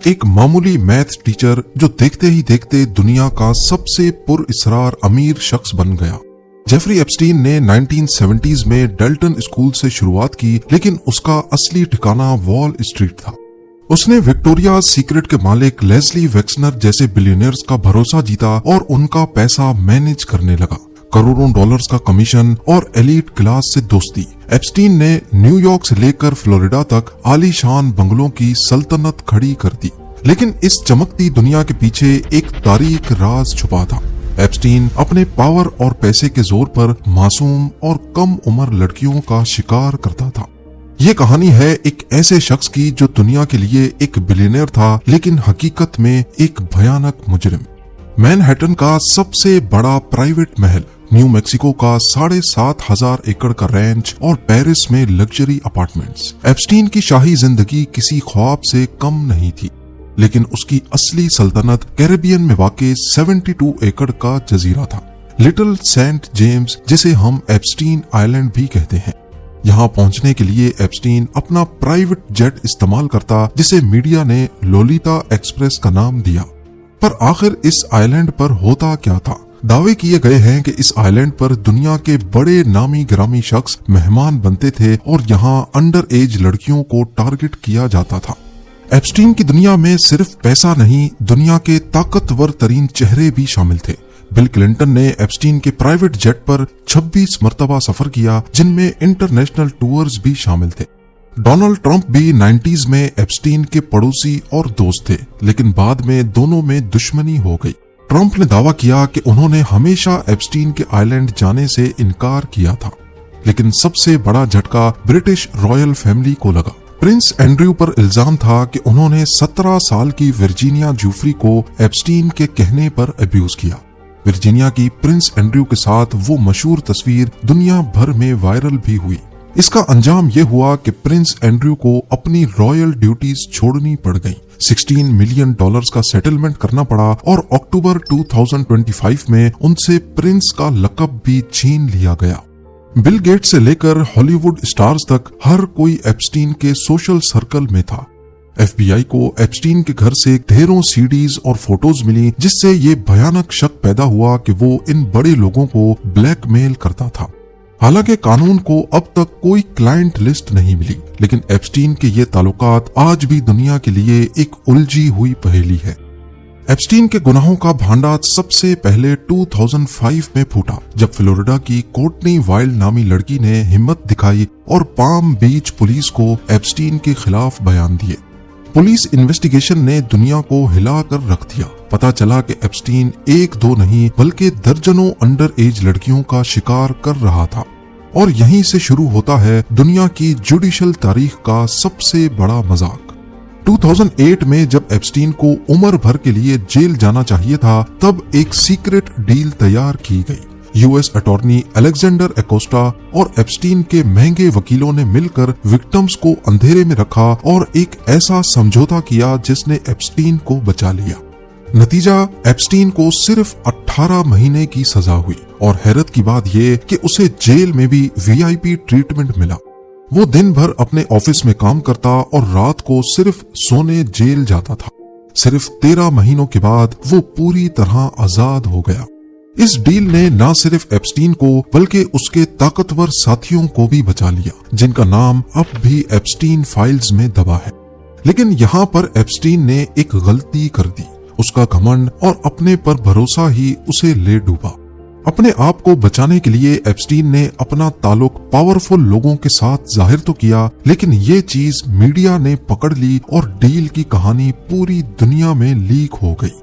एक मामूली math teacher जो देखते ही देखते दुनिया का सबसे पुरइसरार अमीर शख्स बन गया। जेफरी एप्स्टीन ने 1970s में डेल्टन स्कूल से शुरुआत की, लेकिन उसका असली ठिकाना वॉल स्ट्रीट था। उसने विक्टोरिया सीक्रेट के मालिक लेस्ली वेक्सनर जैसे बिलियनियर्स का भरोसा जीता और उनका पैसा मैनेज करने लगा। करोड़ों डॉलर्स का कमीशन और एलीट क्लास से दोस्ती। एप्स्टीन ने न्यूयॉर्क से लेकर फ्लोरिडा तक आलीशान बंगलों की सल्तनत खड़ी कर दी, लेकिन इस चमकती दुनिया के पीछे एक तारीक राज छुपा था। एप्स्टीन अपने पावर और पैसे के जोर पर मासूम और कम उम्र लड़कियों का शिकार करता था। ये कहानी है एक ऐसे शख्स की जो दुनिया के लिए एक बिलियनियर था, लेकिन हकीकत में एक भयानक मुजरिम। मैनहट्टन का सबसे बड़ा प्राइवेट महल, न्यू मैक्सिको का 7,500 एकड़ का रैंच और पेरिस में लग्जरी अपार्टमेंट्स। एप्स्टीन की शाही जिंदगी किसी ख्वाब से कम नहीं थी, लेकिन उसकी असली सल्तनत कैरेबियन में वाक़े 72 एकड़ का जजीरा था, लिटिल सेंट जेम्स, जिसे हम एप्स्टीन आइलैंड भी कहते हैं। यहाँ पहुंचने के लिए एप्स्टीन अपना प्राइवेट जेट इस्तेमाल करता, जिसे मीडिया ने लोलिता एक्सप्रेस का नाम दिया। पर आखिर इस आइलैंड पर होता क्या था? दावे किए गए हैं कि इस आइलैंड पर दुनिया के बड़े नामी गिरामी शख्स मेहमान बनते थे और यहाँ अंडर एज लड़कियों को टारगेट किया जाता था। एप्स्टीन की दुनिया में सिर्फ पैसा नहीं, दुनिया के ताकतवर तरीन चेहरे भी शामिल थे। बिल क्लिंटन ने एप्स्टीन के प्राइवेट जेट पर 26 मरतबा सफर किया, जिनमें इंटरनेशनल टूर्स भी शामिल थे। डोनाल्ड ट्रंप भी 90s में एप्स्टीन के पड़ोसी और दोस्त थे, लेकिन बाद में दोनों में दुश्मनी हो गई। ट्रंप ने दावा किया कि उन्होंने हमेशा एप्स्टीन के आइलैंड जाने से इनकार किया था, लेकिन सबसे बड़ा झटका ब्रिटिश रॉयल फैमिली को लगा। प्रिंस एंड्रयू पर इल्जाम था कि उन्होंने 17 साल की वर्जीनिया जूफ्री को एप्स्टीन के कहने पर अब्यूज किया। वर्जीनिया की प्रिंस एंड्रयू के साथ वो मशहूर तस्वीर दुनिया भर में वायरल भी हुई। इसका अंजाम ये हुआ कि प्रिंस एंड्रयू को अपनी रॉयल ड्यूटीज छोड़नी पड़ गईं। $16 मिलियन का सेटलमेंट करना पड़ा और अक्टूबर 2025 में उनसे प्रिंस का लकब भी छीन लिया गया। बिल गेट्स से लेकर हॉलीवुड स्टार्स तक हर कोई एप्स्टीन के सोशल सर्कल में था। FBI को एप्स्टीन के घर से ढेरों सीडीज और फोटोज मिली, जिससे ये भयानक शक पैदा हुआ कि वो इन बड़े लोगों को ब्लैकमेल करता था। हालांकि कानून को अब तक कोई क्लाइंट लिस्ट नहीं मिली, लेकिन एप्स्टीन के ये ताल्लुकात आज भी दुनिया के लिए एक उलझी हुई पहेली है। एप्स्टीन के गुनाहों का भांडा सबसे पहले 2005 में फूटा, जब फ्लोरिडा की कोर्टनी वाइल्ड नामी लड़की ने हिम्मत दिखाई और पाम बीच पुलिस को एप्स्टीन के खिलाफ बयान दिए। पुलिस इन्वेस्टिगेशन ने दुनिया को हिला कर रख दिया। पता चला कि एप्स्टीन एक दो नहीं बल्कि दर्जनों अंडर एज लड़कियों का शिकार कर रहा था। और यहीं से शुरू होता है दुनिया की जुडिशल तारीख का सबसे बड़ा मजाक। 2008 में जब एप्स्टीन को उम्र भर के लिए जेल जाना चाहिए था, तब एक सीक्रेट डील तैयार की गई। यूएस अटॉर्नी अलेक्जेंडर एकोस्टा और एप्स्टीन के महंगे वकीलों ने मिलकर विक्टिम्स को अंधेरे में रखा और एक ऐसा समझौता किया जिसने एप्स्टीन को बचा लिया। नतीजा, एप्स्टीन को सिर्फ 18 महीने की सजा हुई और हैरत की बात यह कि उसे जेल में भी VIP ट्रीटमेंट मिला। वो दिन भर अपने ऑफिस में काम करता और रात को सिर्फ सोने जेल जाता था। सिर्फ 13 महीनों के बाद वो पूरी तरह आजाद हो गया। इस डील ने न सिर्फ एप्स्टीन को बल्कि उसके ताकतवर साथियों को भी बचा लिया, जिनका नाम अब भी एप्स्टीन फाइल्स में दबा है। लेकिन यहाँ पर एप्स्टीन ने एक गलती कर दी। उसका घमंड और अपने पर भरोसा ही उसे ले डूबा। अपने आप को बचाने के लिए एप्स्टीन ने अपना ताल्लुक पावरफुल लोगों के साथ जाहिर तो किया, लेकिन ये चीज मीडिया ने पकड़ ली और डील की कहानी पूरी दुनिया में लीक हो गई।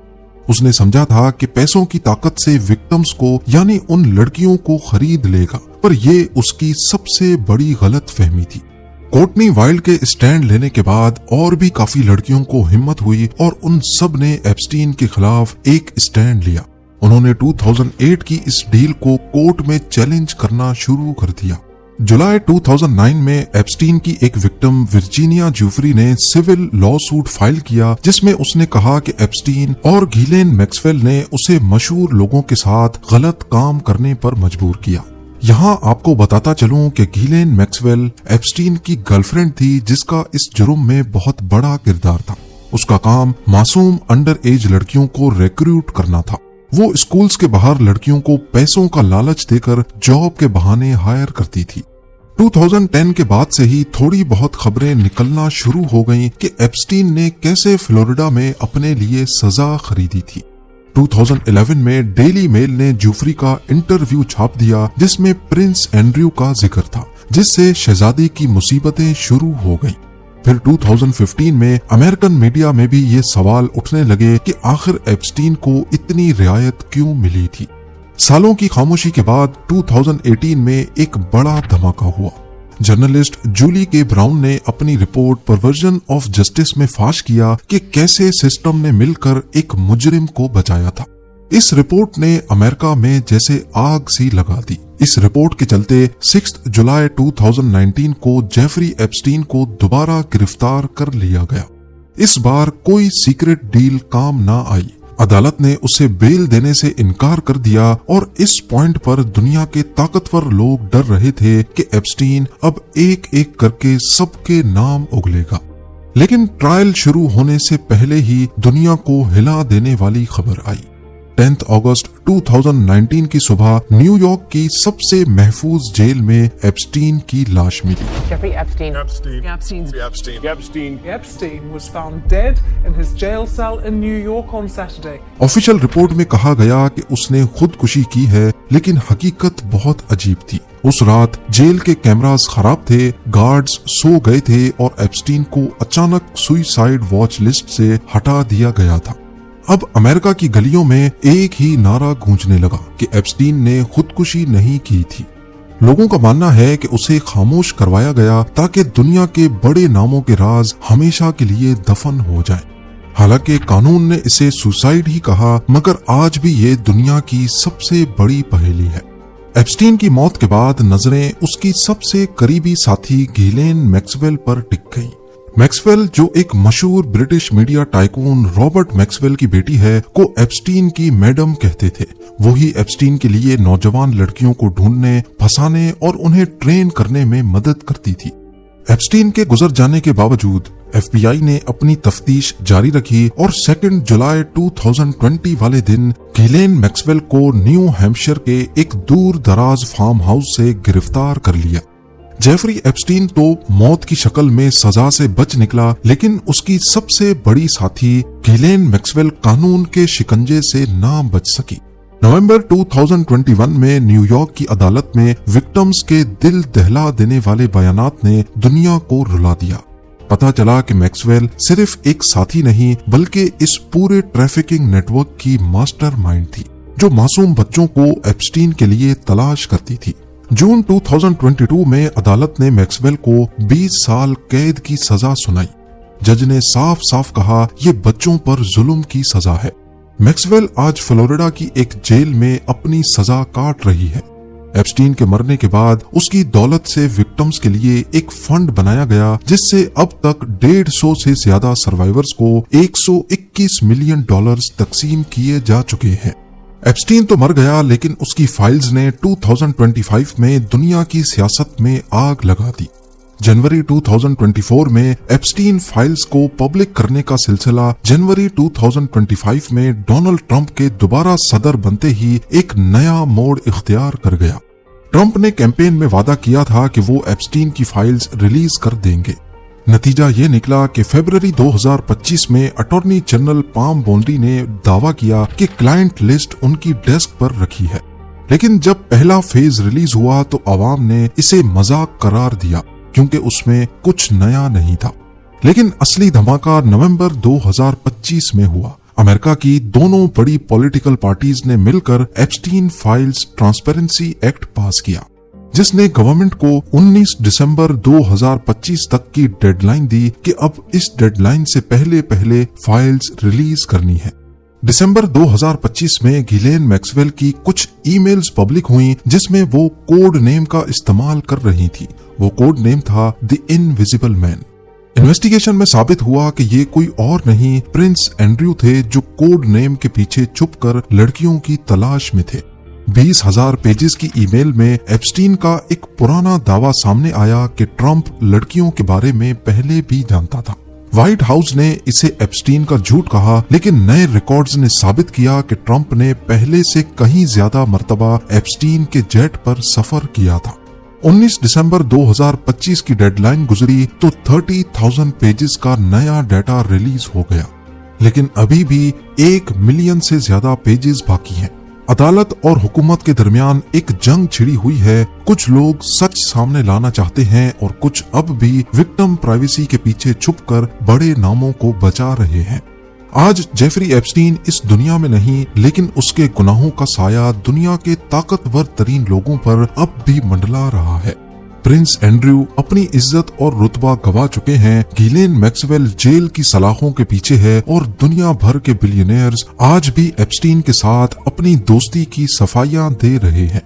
उसने समझा था कि पैसों की ताकत से विक्टिम्स को यानी उन लड़कियों को खरीद लेगा, पर ये उसकी सबसे बड़ी गलत फहमी थी। कोर्टनी वाइल्ड के स्टैंड लेने के बाद और भी काफी लड़कियों को हिम्मत हुई और उन सब ने एप्स्टीन के खिलाफ एक स्टैंड लिया। उन्होंने 2008 की इस डील को कोर्ट में चैलेंज करना शुरू कर दिया। जुलाई 2009 में एप्स्टीन की एक विक्टिम वर्जीनिया जूफ्री ने सिविल लॉ सूट फाइल किया, जिसमें उसने कहा कि एप्स्टीन और घिलेन मैक्सवेल ने उसे मशहूर लोगों के साथ गलत काम करने पर मजबूर किया। यहाँ आपको बताता चलूं कि घिलेन मैक्सवेल एप्स्टीन की गर्लफ्रेंड थी, जिसका इस जुर्म में बहुत बड़ा किरदार था। उसका काम मासूम अंडर एज लड़कियों को रिक्रूट करना था। वो स्कूल्स के बाहर लड़कियों को पैसों का लालच देकर जॉब के बहाने हायर करती थी। 2010 के बाद से ही थोड़ी बहुत खबरें निकलना शुरू हो गईं कि एप्स्टीन ने कैसे फ्लोरिडा में अपने लिए सजा खरीदी थी। 2011 में डेली मेल ने जूफरी का इंटरव्यू छाप दिया जिसमें प्रिंस एंड्रयू का जिक्र था, जिससे शहजादी की मुसीबतें शुरू हो गईं। फिर 2015 में अमेरिकन मीडिया में भी ये सवाल उठने लगे कि आखिर एप्स्टीन को इतनी रियायत क्यों मिली थी। सालों की खामोशी के बाद 2018 में एक बड़ा धमाका हुआ। जर्नलिस्ट जूली के ब्राउन ने अपनी रिपोर्ट परवर्जन ऑफ जस्टिस में फाश किया कि कैसे सिस्टम ने मिलकर एक मुजरिम को बचाया था। इस रिपोर्ट ने अमेरिका में जैसे आग सी लगा दी। इस रिपोर्ट के चलते 6 जुलाई 2019 को जेफरी एप्स्टीन को दोबारा गिरफ्तार कर लिया गया। इस बार कोई सीक्रेट डील काम ना आई। अदालत ने उसे बेल देने से इनकार कर दिया और इस पॉइंट पर दुनिया के ताकतवर लोग डर रहे थे कि एप्स्टीन अब एक एक करके सबके नाम उगलेगा। लेकिन ट्रायल शुरू होने से पहले ही दुनिया को हिला देने वाली खबर आई। 10 अगस्त 2019 की सुबह न्यूयॉर्क की सबसे महफूज जेल में एप्स्टीन की लाश मिली। Jeffrey Epstein. Epstein was found dead in his jail cell in New York on Saturday. Official report में कहा गया कि उसने खुदकुशी की है, लेकिन हकीकत बहुत अजीब थी। उस रात जेल के कैमरास खराब थे, गार्ड्स सो गए थे और एप्स्टीन को अचानक सुइसाइड वॉच लिस्ट से हटा दिया गया था। अब अमेरिका की गलियों में एक ही नारा गूंजने लगा कि एप्स्टीन ने खुदकुशी नहीं की थी। लोगों का मानना है कि उसे खामोश करवाया गया ताकि दुनिया के बड़े नामों के राज हमेशा के लिए दफन हो जाएं। हालांकि कानून ने इसे सुसाइड ही कहा, मगर आज भी ये दुनिया की सबसे बड़ी पहेली है। एप्स्टीन की मौत के बाद नजरें उसकी सबसे करीबी साथी गिलेन मैक्सवेल पर टिक गई। मैक्सवेल, जो एक मशहूर British media tycoon Robert Maxwell की बेटी है, को एप्स्टीन की मैडम कहते थे। वही एप्स्टीन के लिए नौजवान लड़कियों को ढूंढने, फंसाने और उन्हें ट्रेन करने में मदद करती थी। एप्स्टीन के गुजर जाने के बावजूद FBI ने अपनी तफ्तीश जारी रखी और 2 जुलाई 2020 वाले दिन गिलेन मैक्सवेल को न्यू हैम्पशायर के एक दूर दराज फार्म हाउस से गिरफ्तार कर लिया। जेफरी एप्स्टीन तो मौत की शक्ल में सजा से बच निकला, लेकिन उसकी सबसे बड़ी साथी गिलेन मैक्सवेल कानून के शिकंजे से ना बच सकी। नवंबर 2021 में न्यूयॉर्क की अदालत में विक्टिम्स के दिल दहला देने वाले बयानात ने दुनिया को रुला दिया। पता चला कि मैक्सवेल सिर्फ एक साथी नहीं, बल्कि इस पूरे ट्रैफिकिंग नेटवर्क की मास्टरमाइंड थी, जो मासूम बच्चों को एप्स्टीन के लिए तलाश करती थी। जून 2022 में अदालत ने मैक्सवेल को 20 साल कैद की सजा सुनाई। जज ने साफ साफ कहा, ये बच्चों पर जुल्म की सजा है। मैक्सवेल आज फ्लोरिडा की एक जेल में अपनी सजा काट रही है। एप्स्टीन के मरने के बाद उसकी दौलत से विक्टिम्स के लिए एक फंड बनाया गया, जिससे अब तक 150 से ज्यादा सर्वाइवर्स को $121 मिलियन तकसीम किए जा चुके हैं। एप्स्टीन तो मर गया, लेकिन उसकी फाइल्स ने 2025 में दुनिया की सियासत में आग लगा दी। जनवरी 2024 में एप्स्टीन फाइल्स को पब्लिक करने का सिलसिला जनवरी 2025 में डोनाल्ड ट्रंप के दोबारा सदर बनते ही एक नया मोड़ इख्तियार कर गया। ट्रंप ने कैंपेन में वादा किया था कि वो एप्स्टीन की फाइल्स रिलीज कर देंगे। नतीजा ये निकला कि फरवरी 2025 में अटॉर्नी जनरल पाम बोंडी ने दावा किया कि क्लाइंट लिस्ट उनकी डेस्क पर रखी है। लेकिन जब पहला फेज रिलीज हुआ तो आवाम ने इसे मजाक करार दिया, क्योंकि उसमें कुछ नया नहीं था। लेकिन असली धमाका नवंबर 2025 में हुआ। अमेरिका की दोनों बड़ी पॉलिटिकल पार्टीज ने मिलकर एप्स्टीन फाइल्स ट्रांसपेरेंसी एक्ट पास किया, जिसने गवर्नमेंट को 19 दिसंबर 2025 तक की डेडलाइन दी कि अब इस डेडलाइन से पहले पहले फाइल्स रिलीज करनी है। दिसंबर 2025 में गिलेन मैक्सवेल की कुछ ईमेल्स पब्लिक हुई, जिसमें वो कोड नेम का इस्तेमाल कर रही थी। वो कोड नेम था द इनविजिबल मैन। इन्वेस्टिगेशन में साबित हुआ कि ये कोई और नहीं, प्रिंस एंड्रयू थे, जो कोड नेम के पीछे छुपकर लड़कियों की तलाश में थे। 20,000 पेजेस की ईमेल में एप्स्टीन का एक पुराना दावा सामने आया कि ट्रंप लड़कियों के बारे में पहले भी जानता था। व्हाइट हाउस ने इसे एप्स्टीन का झूठ कहा, लेकिन नए रिकॉर्ड्स ने साबित किया कि ट्रंप ने पहले से कहीं ज्यादा मर्तबा एप्स्टीन के जेट पर सफर किया था। 19 दिसंबर 2025 की डेडलाइन गुजरी तो 30,000 पेजेस का नया डाटा रिलीज हो गया, लेकिन अभी भी 1 मिलियन से ज्यादा पेजेस बाकी हैं। अदालत और हुकूमत के दरमियान एक जंग छिड़ी हुई है। कुछ लोग सच सामने लाना चाहते हैं और कुछ अब भी विक्टिम प्राइवेसी के पीछे छुपकर बड़े नामों को बचा रहे हैं। आज जेफरी एप्स्टीन इस दुनिया में नहीं, लेकिन उसके गुनाहों का साया दुनिया के ताकतवर तरीन लोगों पर अब भी मंडला रहा है। प्रिंस एंड्रयू अपनी इज्जत और रुतबा गवा चुके हैं, गहिलेन मैक्सवेल जेल की सलाखों के पीछे है और दुनिया भर के बिलियनियर्स आज भी एप्स्टीन के साथ अपनी दोस्ती की सफाइयां दे रहे हैं।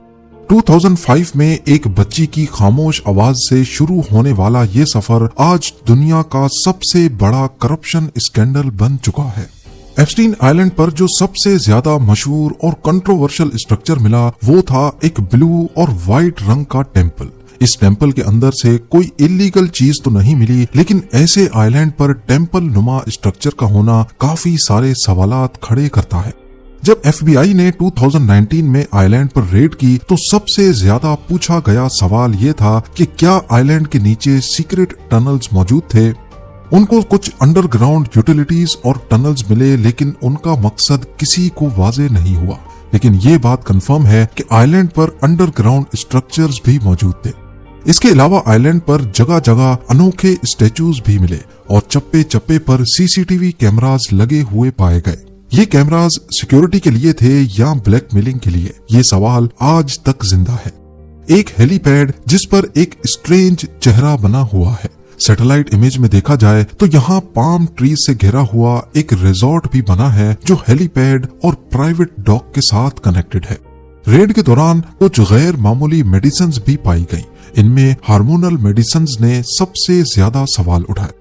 2005 में एक बच्ची की खामोश आवाज से शुरू होने वाला ये सफर आज दुनिया का सबसे बड़ा करप्शन स्कैंडल बन चुका है। एप्स्टीन आइलैंड पर जो सबसे ज्यादा मशहूर और कंट्रोवर्शियल स्ट्रक्चर मिला वो था एक ब्लू और व्हाइट रंग का टेम्पल। इस टेम्पल के अंदर से कोई इलीगल चीज तो नहीं मिली, लेकिन ऐसे आइलैंड पर टेम्पल नुमा स्ट्रक्चर का होना काफी सारे सवालात खड़े करता है। जब FBI ने 2019 में आइलैंड पर रेड की तो सबसे ज्यादा पूछा गया सवाल ये था कि क्या आइलैंड के नीचे सीक्रेट टनल्स मौजूद थे। उनको कुछ अंडरग्राउंड यूटिलिटीज और टनल्स मिले, लेकिन उनका मकसद किसी को वाजे नहीं हुआ। लेकिन ये बात कंफर्म है कि आइलैंड पर अंडरग्राउंड स्ट्रक्चर्स भी मौजूद थे। इसके अलावा आइलैंड पर जगह जगह अनोखे स्टैचूज भी मिले और चप्पे चप्पे पर CCTV कैमरास लगे हुए पाए गए। ये कैमरास सिक्योरिटी के लिए थे या ब्लैकमेलिंग के लिए, ये सवाल आज तक जिंदा है। एक हेलीपैड जिस पर एक स्ट्रेंज चेहरा बना हुआ है। सैटेलाइट इमेज में देखा जाए तो यहाँ पाम ट्रीज से घिरा हुआ एक रिजॉर्ट भी बना है जो हेलीपैड और प्राइवेट डॉक के साथ कनेक्टेड है। रेड के दौरान कुछ गैर मामूली मेडिसिन्स भी पाई गई। इनमें हार्मोनल मेडिसिन्स ने सबसे ज्यादा सवाल उठाए।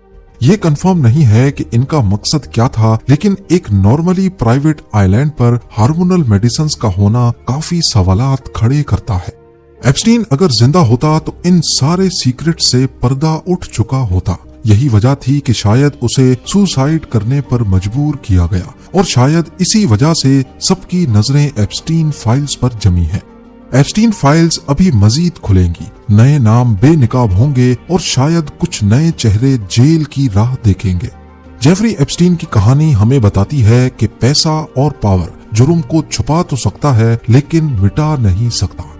ये कंफर्म नहीं है कि इनका मकसद क्या था, लेकिन एक नॉर्मली प्राइवेट आइलैंड पर हार्मोनल मेडिसिन्स का होना काफी सवालात खड़े करता है। एप्स्टीन अगर जिंदा होता तो इन सारे सीक्रेट से पर्दा उठ चुका होता। यही वजह थी कि शायद उसे सुसाइड करने पर मजबूर किया गया और शायद इसी वजह से सबकी नजरें एप्स्टीन फाइल्स पर जमी है। एप्स्टीन फाइल्स अभी मजीद खुलेंगी, नए नाम बेनिकाब होंगे और शायद कुछ नए चेहरे जेल की राह देखेंगे। जेफरी एप्स्टीन की कहानी हमें बताती है कि पैसा और पावर जुर्म को छुपा तो सकता है, लेकिन मिटा नहीं सकता।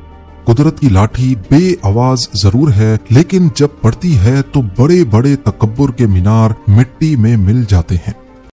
कुदरत की लाठी बेआवाज जरूर है, लेकिन जब पड़ती है तो बड़े बड़े तकब्बुर के मीनार मिट्टी में मिल जाते हैं।